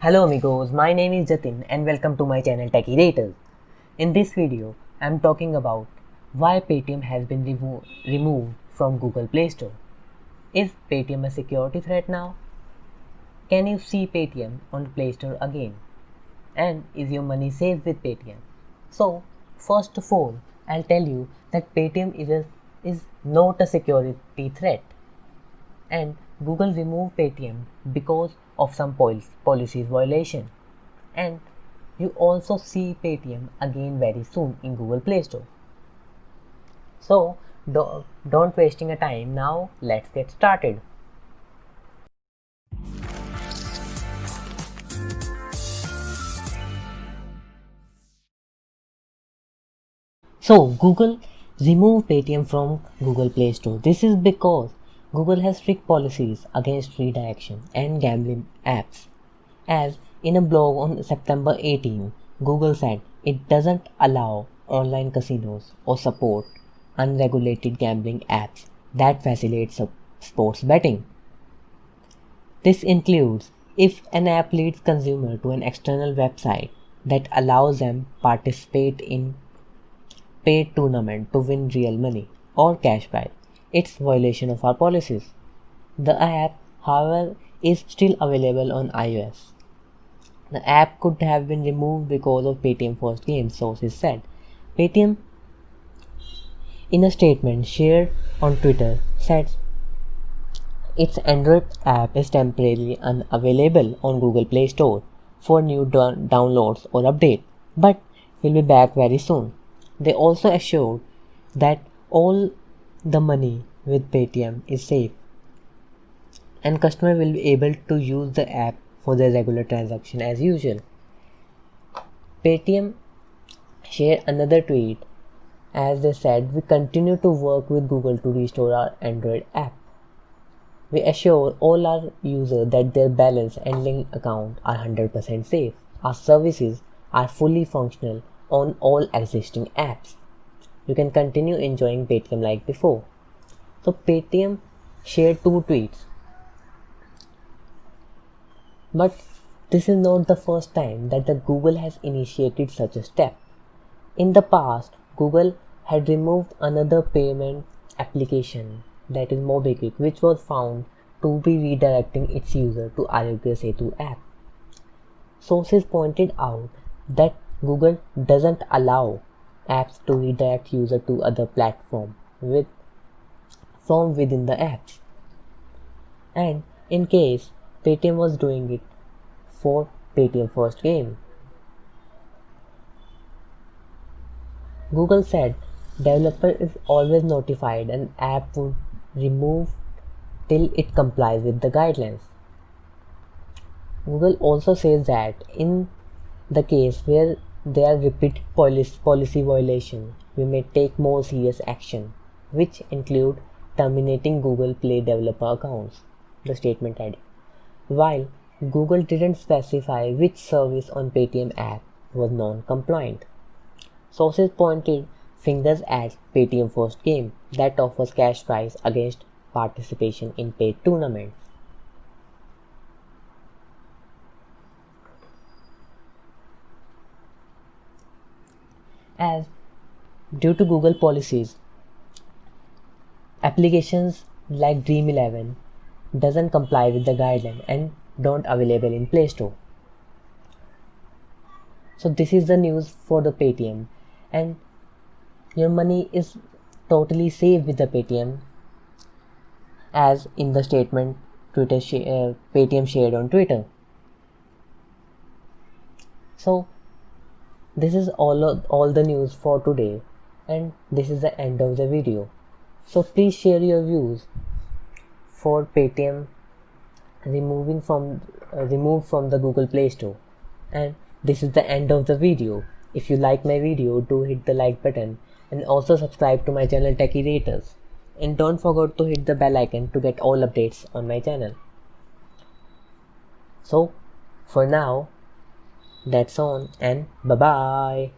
Hello amigos, my name is Jatin and welcome to my channel Techyrators. In this video, I am talking about why Paytm has been removed from Google Play Store. Is Paytm a security threat now? Can you see Paytm on Play Store again? And is your money safe with Paytm? So, first of all, I'll tell you that Paytm is not a security threat, and Google removed Paytm because of some policies violation. And you also see Paytm again very soon in Google Play Store. So don't wasting a time. Now let's get started. So Google removed Paytm from Google Play Store. This is because Google has strict policies against redirection and gambling apps. As in a blog on September 18, Google said it doesn't allow online casinos or support unregulated gambling apps that facilitate sports betting. This includes if an app leads consumer to an external website that allows them participate in paid tournament to win real money or cash prize. It's violation of our policies. The app, however, is still available on iOS. The app could have been removed because of Paytm first game, sources said. Paytm, in a statement shared on Twitter, said its Android app is temporarily unavailable on Google Play Store for new downloads or update, but will be back very soon. They also assured that all the money with Paytm is safe and customer will be able to use the app for their regular transaction as usual. Paytm shared another tweet as they said, "We continue to work with Google to restore our Android app. We assure all our users that their balance and link account are 100% safe. Our services are fully functional on all existing apps. You can continue enjoying Paytm like before." So Paytm shared two tweets. But this is not the first time that the Google has initiated such a step. In the past, Google had removed another payment application, that is MobiKwik, which was found to be redirecting its user to Arogya Setu app. Sources pointed out that Google doesn't allow apps to redirect user to other platform from within the apps. And in case Paytm was doing it for Paytm first game. Google said developer is always notified and app would remove till it complies with the guidelines. Google also says that in the case where there are repeated policy violation, we may take more serious action, which include terminating Google Play developer accounts, the statement added. While Google didn't specify which service on Paytm app was non-compliant. Sources pointed fingers at Paytm first game that offers cash prize against participation in paid tournaments. As due to Google policies, applications like Dream11 doesn't comply with the guideline and don't available in Play Store. So this is the news for the Paytm, and your money is totally safe with the Paytm, as in the statement Paytm shared on Twitter. So this is all the news for today, and this is the end of the video. So please share your views for Paytm removed from the Google Play Store. And this is the end of the video. If you like my video, do hit the like button and also subscribe to my channel Techyrators. And don't forget to hit the bell icon to get all updates on my channel. So for now, that's all, and bye bye.